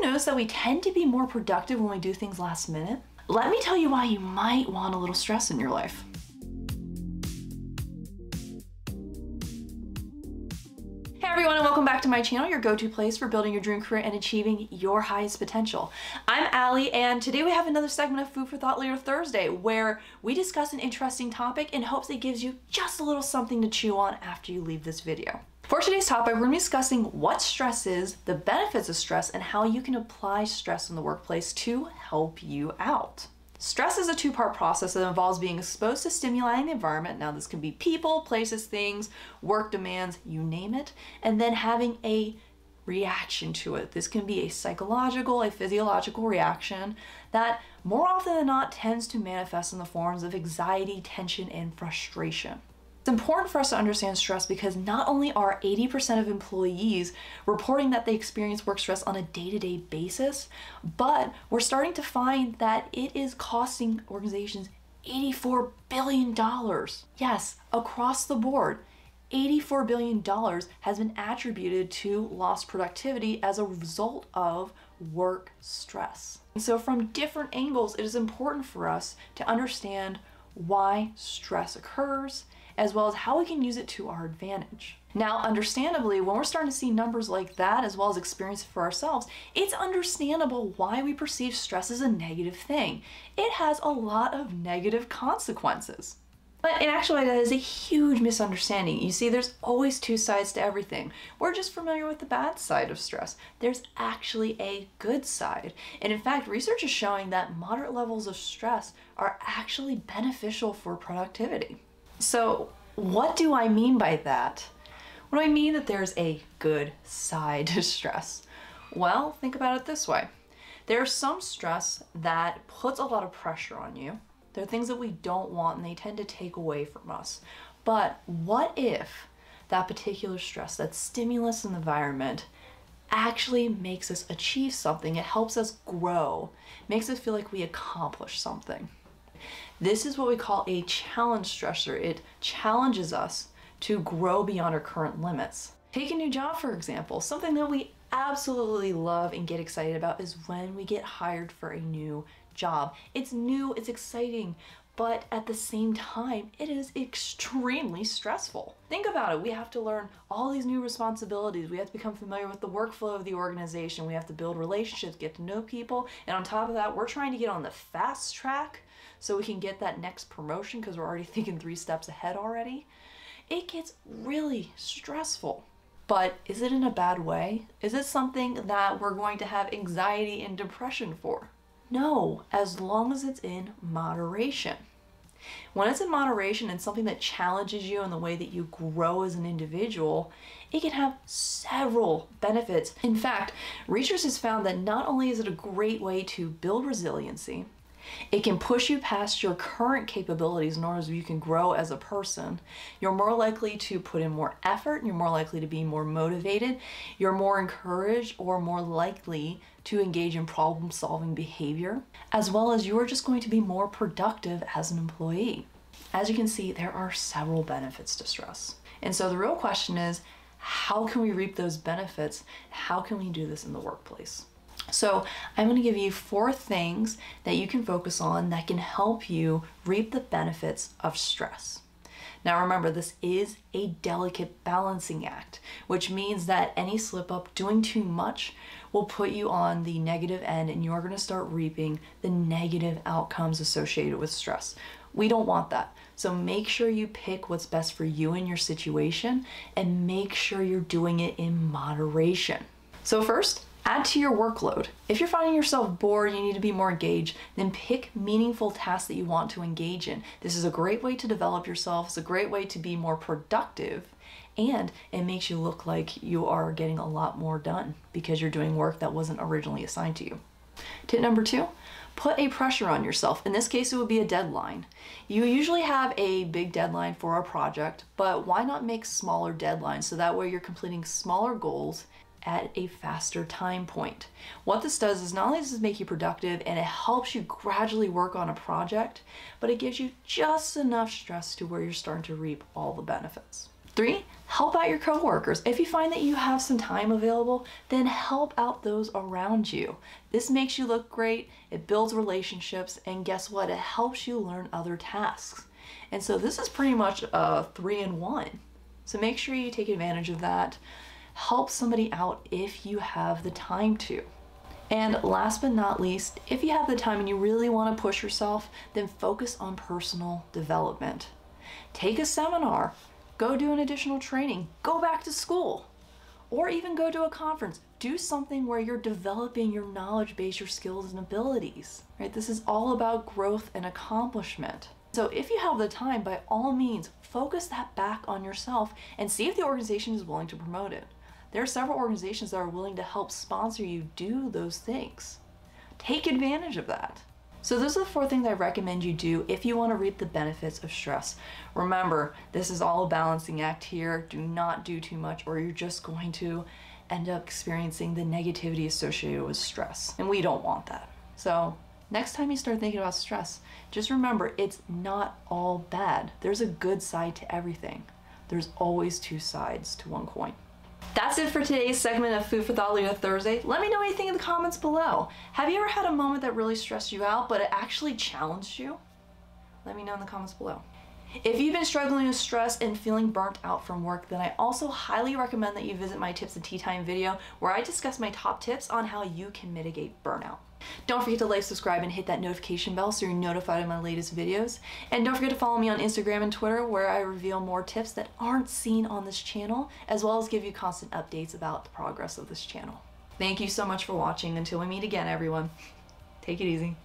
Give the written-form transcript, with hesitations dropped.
notice that we tend to be more productive when we do things last minute? Let me tell you why you might want a little stress in your life. Hey everyone, and welcome back to my channel, your go-to place for building your dream career and achieving your highest potential. I'm Allie, and today we have another segment of Food for Thought Leader Thursday, where we discuss an interesting topic in hopes it gives you just a little something to chew on after you leave this video. For today's topic, we're going to be discussing what stress is, the benefits of stress, and how you can apply stress in the workplace to help you out. Stress is a two-part process that involves being exposed to stimuli in the environment. Now, this can be people, places, things, work demands, you name it, and then having a reaction to it. This can be a psychological, a physiological reaction that more often than not tends to manifest in the forms of anxiety, tension, and frustration. It's important for us to understand stress because not only are 80% of employees reporting that they experience work stress on a day-to-day basis, but we're starting to find that it is costing organizations $84 billion. Yes, across the board, $84 billion has been attributed to lost productivity as a result of work stress. And so from different angles, it is important for us to understand why stress occurs, as well as how we can use it to our advantage. Now, understandably, when we're starting to see numbers like that, as well as experience it for ourselves, it's understandable why we perceive stress as a negative thing. It has a lot of negative consequences. But in actuality, that is a huge misunderstanding. You see, there's always two sides to everything. We're just familiar with the bad side of stress. There's actually a good side. And in fact, research is showing that moderate levels of stress are actually beneficial for productivity. So what do I mean by that? What do I mean that there's a good side to stress? Well, think about it this way. There's some stress that puts a lot of pressure on you. There are things that we don't want and they tend to take away from us. But what if that particular stress, that stimulus in the environment, actually makes us achieve something? It helps us grow, makes us feel like we accomplished something. This is what we call a challenge stressor. It challenges us to grow beyond our current limits. Take a new job, for example. Something that we absolutely love and get excited about is when we get hired for a new job. It's new, it's exciting, but at the same time, it is extremely stressful. Think about it. We have to learn all these new responsibilities. We have to become familiar with the workflow of the organization. We have to build relationships, get to know people. And on top of that, we're trying to get on the fast track so we can get that next promotion because we're already thinking 3 steps ahead already. It gets really stressful. But is it in a bad way? Is it something that we're going to have anxiety and depression for? No, as long as it's in moderation. When it's in moderation and something that challenges you in the way that you grow as an individual, it can have several benefits. In fact, research has found that not only is it a great way to build resiliency, it can push you past your current capabilities in order so you can grow as a person. You're more likely to put in more effort, you're more likely to be more motivated, you're more encouraged or more likely to engage in problem-solving behavior, as well as you're just going to be more productive as an employee. As you can see, there are several benefits to stress. And so the real question is, how can we reap those benefits? How can we do this in the workplace? So I'm going to give you 4 things that you can focus on that can help you reap the benefits of stress. Now remember, this is a delicate balancing act, which means that any slip up, doing too much, will put you on the negative end and you're going to start reaping the negative outcomes associated with stress. We don't want that. So make sure you pick what's best for you in your situation and make sure you're doing it in moderation. So first, add to your workload. If you're finding yourself bored, you need to be more engaged, then pick meaningful tasks that you want to engage in. This is a great way to develop yourself. It's a great way to be more productive, and it makes you look like you are getting a lot more done because you're doing work that wasn't originally assigned to you. Tip number 2, put a pressure on yourself. In this case, it would be a deadline. You usually have a big deadline for a project, but why not make smaller deadlines so that way you're completing smaller goals at a faster time point. What this does is not only does this make you productive and it helps you gradually work on a project, but it gives you just enough stress to where you're starting to reap all the benefits. 3, help out your coworkers. If you find that you have some time available, then help out those around you. This makes you look great, it builds relationships, and guess what? It helps you learn other tasks. And so this is pretty much a 3-in-1. So make sure you take advantage of that. Help somebody out if you have the time to. And last but not least, if you have the time and you really want to push yourself, then focus on personal development. Take a seminar, go do an additional training, go back to school, or even go to a conference. Do something where you're developing your knowledge base, your skills and abilities, right? This is all about growth and accomplishment. So if you have the time, by all means, focus that back on yourself and see if the organization is willing to promote it. There are several organizations that are willing to help sponsor you do those things. Take advantage of that. So those are the 4 things I recommend you do if you want to reap the benefits of stress. Remember, this is all a balancing act here. Do not do too much or you're just going to end up experiencing the negativity associated with stress. And we don't want that. So next time you start thinking about stress, just remember it's not all bad. There's a good side to everything. There's always 2 sides to one coin. That's it for today's segment of Food for Thought Leader Thursday. Let me know anything in the comments below. Have you ever had a moment that really stressed you out, but it actually challenged you? Let me know in the comments below. If you've been struggling with stress and feeling burnt out from work, then I also highly recommend that you visit my Tips and Tea Time video where I discuss my top tips on how you can mitigate burnout. Don't forget to like, subscribe, and hit that notification bell so you're notified of my latest videos. And don't forget to follow me on Instagram and Twitter where I reveal more tips that aren't seen on this channel, as well as give you constant updates about the progress of this channel. Thank you so much for watching. Until we meet again, everyone, take it easy.